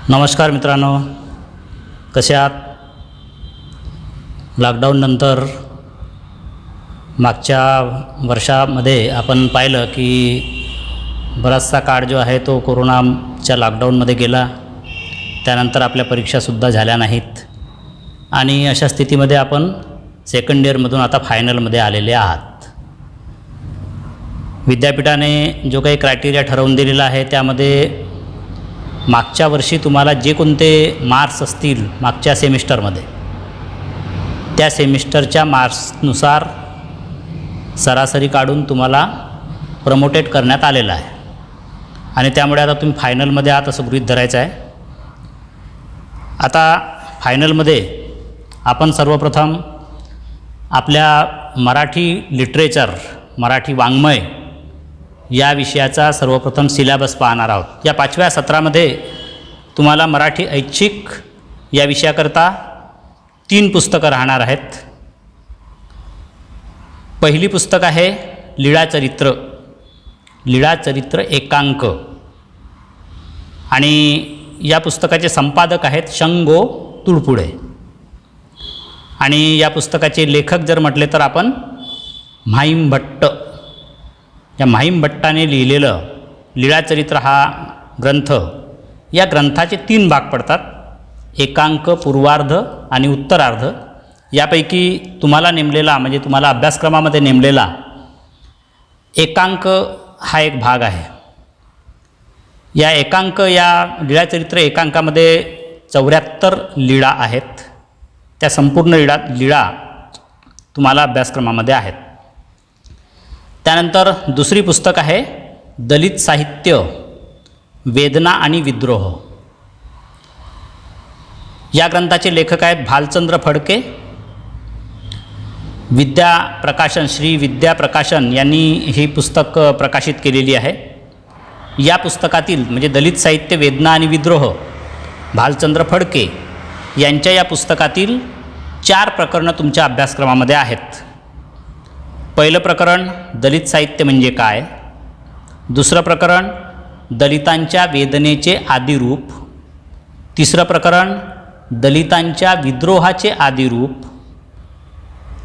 नमस्कार मित्रांनो, कसे आहात? लॉकडाऊननंतर मागच्या वर्षामध्ये आपण पाहिलं की बराचसा काळ जो आहे तो कोरोनाच्या लॉकडाऊनमध्ये गेला. त्यानंतर आपल्या परीक्षासुद्धा झाल्या नाहीत आणि अशा स्थितीमध्ये आपण सेकंड इयरमधून आता फायनलमध्ये आलेले आहात. विद्यापीठाने जो काही क्रायटेरिया ठरवून दिलेला आहे त्यामध्ये मागच्या वर्षी तुम्हाला जे कोणते मार्क्स असतील मागच्या सेमिस्टरमध्ये, त्या सेमिस्टरच्या मार्क्सनुसार सरासरी काढून तुम्हाला प्रमोटेड करण्यात आलेलं आहे आणि त्यामुळे आता तुम्ही फायनलमध्ये आहात असं गृहीत धरायचं आहे. आता फायनलमध्ये आपण सर्वप्रथम आपल्या मराठी लिटरेचर, मराठी वाङ्मय या विषयाचा सर्वप्रथम सिलॅबस पाहणार आहोत. या 5व्या सत्रामध्ये तुम्हाला मराठी ऐच्छिक या विषयाकरता 3 पुस्तकं राहणार आहेत. पहिली पुस्तक आहे लीळाचरित्र, लीळाचरित्र एकांक, आणि या पुस्तकाचे संपादक आहेत शंगो तुळपुडे. आणि या पुस्तकाचे लेखक जर म्हटले तर आपण म्हाईम भट्ट, या म्हाईम भट्टाने लिहिलेलं लीळाचरित्र हा ग्रंथ, या ग्रंथाचे 3 भाग पडतात, एकांक, पूर्वार्ध आणि उत्तरार्ध. यापैकी तुम्हाला नेमलेला, म्हणजे तुम्हाला अभ्यासक्रमामध्ये नेमलेला एकांक हा एक भाग आहे. या एकांक, या लीळाचरित्र एकांकामध्ये 74 लीळा आहेत. त्या संपूर्ण लीळा तुम्हाला अभ्यासक्रमामध्ये आहेत. त्यानंतर दुसरी पुस्तक आहे दलित साहित्य, वेदना आणि विद्रोह. या ग्रंथाचे लेखक आहेत भालचंद्र फडके. विद्या प्रकाशन, श्री विद्या प्रकाशन यांनी ही पुस्तक प्रकाशित केलेली आहे. या पुस्तकातील, म्हणजे दलित साहित्य, वेदना आणि विद्रोह, भालचंद्र फडके यांच्या या पुस्तकातील 4 प्रकरणं तुमच्या अभ्यासक्रमामध्ये आहेत. पहिलं प्रकरण दलित साहित्य म्हणजे काय, दुसरं प्रकरण दलितांच्या वेदनेचे आदिरूप, तिसरं प्रकरण दलितांच्या विद्रोहाचे आदिरूप,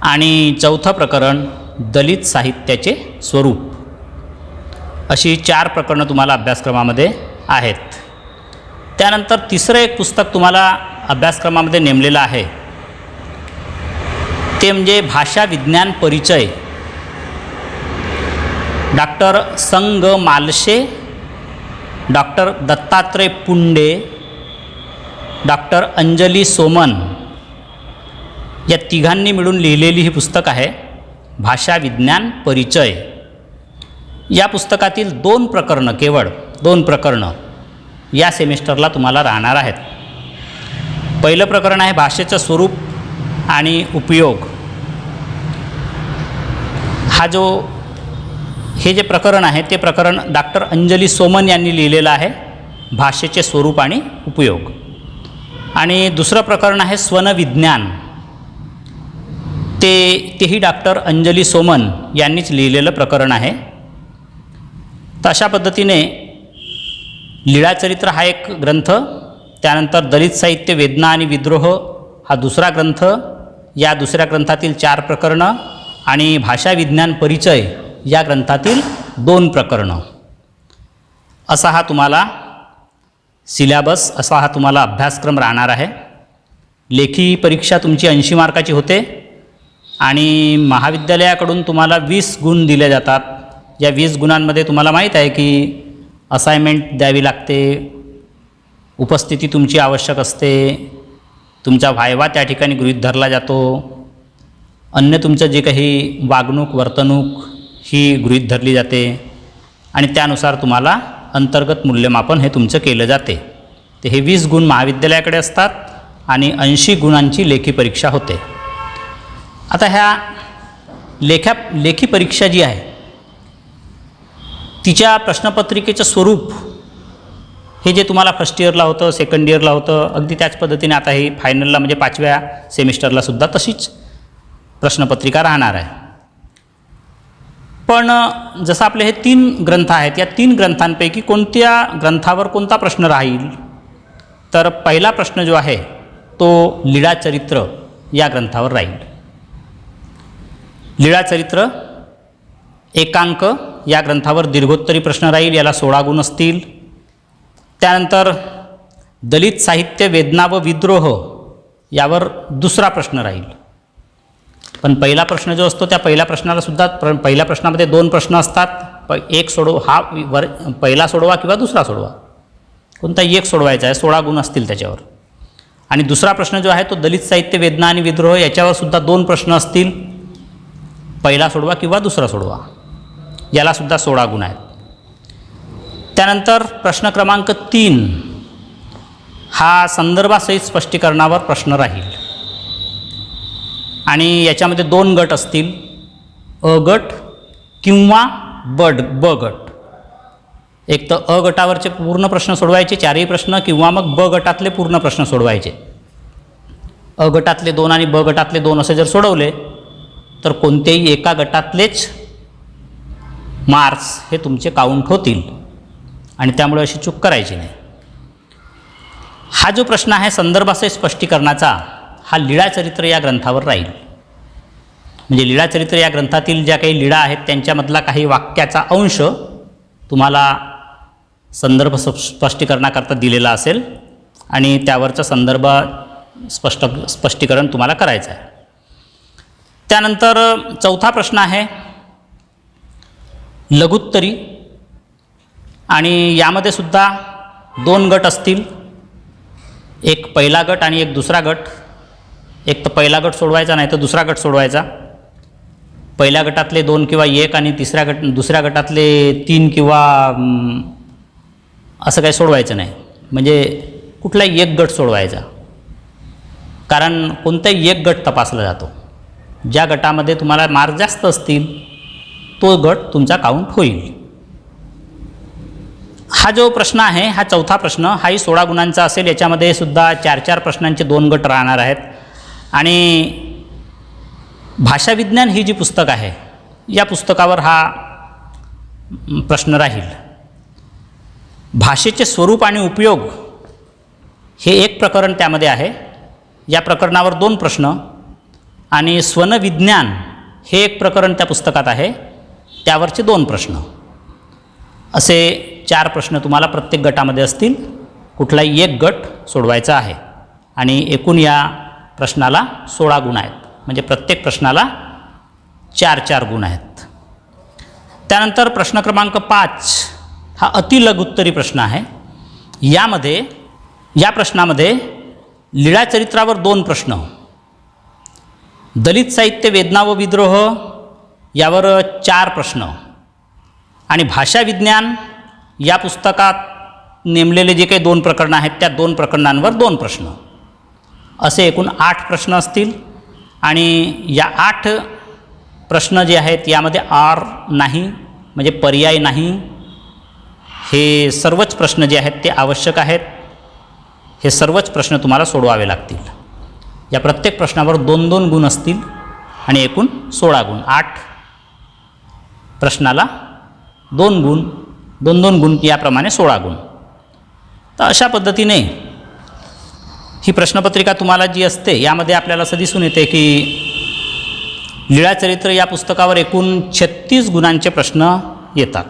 आणि चौथं प्रकरण दलित साहित्याचे स्वरूप. अशी 4 प्रकरणं तुम्हाला अभ्यासक्रमामध्ये आहेत. त्यानंतर तिसरं एक पुस्तक तुम्हाला अभ्यासक्रमामध्ये नेमलेलं आहे, ते म्हणजे भाषा विज्ञान परिचय. डॉक्टर संग मालशे, डॉक्टर दत्तात्रय पुंडे, डॉक्टर अंजली सोमन या तिघांनी मिळून लिहिलेली ही पुस्तक आहे भाषा विज्ञान परिचय. या पुस्तकातील 2 प्रकरणं, केवळ 2 प्रकरणं या सेमिस्टरला तुम्हाला राहणार आहेत. पहिलं प्रकरण आहे भाषेचं स्वरूप आणि उपयोग. हे जे प्रकरण आहे ते प्रकरण डॉक्टर अंजली सोमन यांनी लिहिलेलं आहे, भाषेचे स्वरूप आणि उपयोग. आणि दुसरं प्रकरण आहे स्वनविज्ञान, तेही डॉक्टर अंजली सोमन यांनीच लिहिलेलं प्रकरण आहे. तर अशा पद्धतीने लीळाचरित्र हा एक ग्रंथ, त्यानंतर दलित साहित्य, वेदना आणि विद्रोह हा दुसरा ग्रंथ, या दुसऱ्या ग्रंथातील 4 प्रकरणं, आणि भाषा विज्ञान परिचय या ग्रंथातील 2 प्रकरणं. असा हा तुम्हाला सिलॅबस, असा हा तुम्हाला अभ्यासक्रम राहणार आहे. लेखी परीक्षा तुमची 80 मार्काची होते आणि महाविद्यालयाकडून तुम्हाला 20 गुण दिले जातात. या 20 गुणांमध्ये तुम्हाला माहीत आहे की असाइनमेंट द्यावी लागते, उपस्थिती तुमची आवश्यक असते, तुमचा व्हायवा त्या ठिकाणी गृहीत धरला जातो, अन्य तुमचं जे काही वागणूक, वर्तणूक ही गृहीत धरली जाते, आणि त्यानुसार तुम्हाला अंतर्गत मूल्यमापन हे तुमचं केलं जाते. तर हे 20 गुण महाविद्यालयाकडे असतात आणि 80 गुणांची लेखी परीक्षा होते. आता ह्या लेखी परीक्षा जी आहे तिच्या प्रश्नपत्रिकेचं स्वरूप हे जे तुम्हाला फर्स्ट इयरला होतं, सेकंड इयरला होतं, अगदी त्याच पद्धतीने आता हे फायनलला, म्हणजे 5व्या सेमिस्टरलासुद्धा तशीच प्रश्नपत्रिका राहणार आहे. पण जसं आपले हे 3 ग्रंथ आहेत, या 3 ग्रंथांपैकी कोणत्या ग्रंथावर कोणता प्रश्न राहील तर पहिला प्रश्न जो आहे तो लीळाचरित्र या ग्रंथावर राहील. लीळाचरित्र एकांक या ग्रंथावर दीर्घोत्तरी प्रश्न राहील, याला 16 गुण असतील. त्यानंतर दलित साहित्य वेदना व विद्रोह यावर दुसरा प्रश्न राहील. पण पहिला प्रश्न जो असतो त्या पहिल्या प्रश्नाला सुद्धा पहिल्या प्रश्नामध्ये 2 प्रश्न असतात. एक सोडव हा पहिला सोडवा किंवा दुसरा सोडवा, कोणताही एक सोडवायचा आहे. 16 गुण असतील त्याच्यावर. आणि दुसरा प्रश्न जो आहे तो दलित साहित्य वेदना आणि विद्रोह याच्यावर सुद्धा 2 प्रश्न असतील. पहिला सोडवा किंवा दुसरा सोडवा, याला सुद्धा 16 गुण आहेत. त्यानंतर प्रश्न क्रमांक 3 हा संदर्भासहित स्पष्टीकरणावर प्रश्न राहील. आणि याच्यामध्ये 2 गट असतील, अ गट किंवा ब गट. एक तर अ गटावरचे पूर्ण प्रश्न सोडवायचे 4ही प्रश्न, किंवा मग ब गटातले पूर्ण प्रश्न सोडवायचे. अ गटातले 2 आणि ब गटातले 2 असे जर सोडवले तर कोणत्याही एका गटातलेच मार्क्स हे तुमचे काउंट होतील आणि त्यामुळे अशी चूक करायची नाही. हा जो प्रश्न आहे संदर्भासहित स्पष्टीकरणाचा, हा लीळाचरित्र या ग्रंथावर राहील. म्हणजे लीळाचरित्र या ग्रंथातील ज्या काही लीळा आहेत त्यांच्यामधला काही वाक्याचा अंश तुम्हाला संदर्भ स्पष्टीकरणाकरता दिलेला असेल आणि त्यावरचं संदर्भ स्पष्टीकरण तुम्हाला करायचं आहे. त्यानंतर चौथा प्रश्न आहे लघुत्तरी, आणि यामध्ये सुद्धा 2 गट असतील. एक पहिला गट आणि एक दुसरा गट. एक तर पहिला गट सोडवायचा, नाही तर दुसरा गट सोडवायचा. पहिल्या गटातले 2 किंवा 1 आणि दुसऱ्या गटातले 3 किंवा असं काही सोडवायचं नाही. म्हणजे कुठलाही एक गट सोडवायचा, कारण कोणताही एक गट तपासला जातो. ज्या गटामध्ये तुम्हाला मार्क जास्त असतील तो गट तुमचा काउंट होईल. हा जो प्रश्न आहे, हा चौथा प्रश्न, हाही 16 गुणांचा असेल. याच्यामध्ये सुद्धा 4-4 प्रश्नांचे 2 गट राहणार आहेत. आणि भाषाविज्ञान ही जी पुस्तक आहे या पुस्तकावर हा प्रश्न राहील. भाषेचे स्वरूप आणि उपयोग हे एक प्रकरण त्यामध्ये आहे. या प्रकरणावर 2 प्रश्न. आणि स्वनविज्ञान हे एक प्रकरण त्या पुस्तकात आहे, त्यावरचे 2 प्रश्न. असे 4 प्रश्न तुम्हाला प्रत्येक गटामध्ये असतील. कुठलाही एक गट सोडवायचा आहे. आणि एकूण या प्रश्नाला 16 गुण आहेत. म्हणजे प्रत्येक प्रश्नाला 4-4 गुण आहेत. त्यानंतर प्रश्न क्रमांक 5 हा अतिलघुत्तरी प्रश्न आहे. या प्रश्नामध्ये लीळाचरित्रावर 2 प्रश्न, दलित साहित्य वेदना व विद्रोह यावर 4 प्रश्न, आणि भाषाविज्ञान या पुस्तकात नेमलेले जे काही 2 प्रकरणं आहेत त्या 2 प्रकरणांवर 2 प्रश्न, असे एकूण 8 प्रश्न असतील. आणि या 8 प्रश्न जे आहेत यामध्ये आर नाही, म्हणजे पर्याय नाही. हे सर्वच प्रश्न जे आहेत ते आवश्यक आहेत. हे सर्वच प्रश्न तुम्हाला सोडवावे लागतील. या प्रत्येक प्रश्नावर 2-2 गुण असतील आणि एकूण 16 गुण. 8 प्रश्नाला 2 गुण, 2-2 गुण, याप्रमाणे 16 गुण. तर अशा पद्धतीने ही प्रश्नपत्रिका तुम्हाला जी असते यामध्ये आपल्याला असं दिसून येते की लीळाचरित्र या पुस्तकावर एकूण 36 गुणांचे प्रश्न येतात.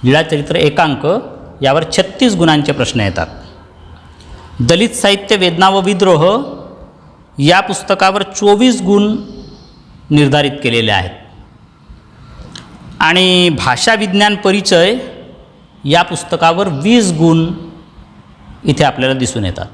लीळाचरित्र एकांक यावर 36 गुणांचे प्रश्न येतात. दलित साहित्य वेदना व विद्रोह या पुस्तकावर 24 गुण निर्धारित केलेले आहेत. आणि भाषाविज्ञान परिचय या पुस्तकावर 20 गुण इथे आपल्याला दिसून येतात.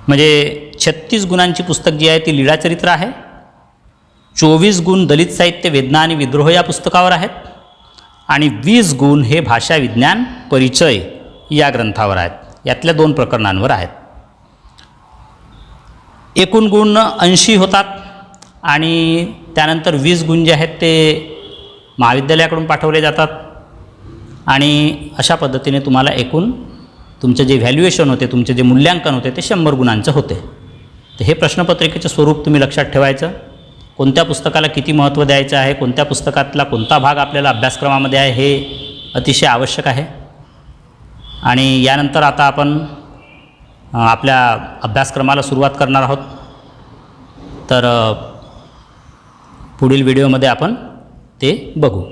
म्हणजे 36 गुणांची पुस्तक जी आहे ती लीळाचरित्र आहे. 24 गुण दलित साहित्य वेदना आणि विद्रोह या पुस्तकावर आहेत. आणि 20 गुण हे भाषाविज्ञान परिचय या ग्रंथावर आहेत. यातल्या 2 प्रकरणांवर आहेत. एकूण गुण 80 होतात. आणि त्यानंतर 20 गुण जे आहेत ते महाविद्यालयाकडून पाठवले जातात. आणि अशा पद्धतीने तुम्हाला एकूण तुमचं जे व्हॅल्युएशन होते, तुमचे जे मूल्यांकन होते ते 100 गुणांचं होते. तर हे प्रश्नपत्रिकेचं स्वरूप तुम्ही लक्षात ठेवायचं. कोणत्या पुस्तकाला किती महत्त्व द्यायचं आहे, कोणत्या पुस्तकातला कोणता भाग आपल्याला अभ्यासक्रमामध्ये आहे, हे अतिशय आवश्यक आहे. आणि यानंतर आता आपण आपल्या अभ्यासक्रमाला सुरुवात करणार आहोत. तर पुढील व्हिडिओमध्ये आपण ते बघू.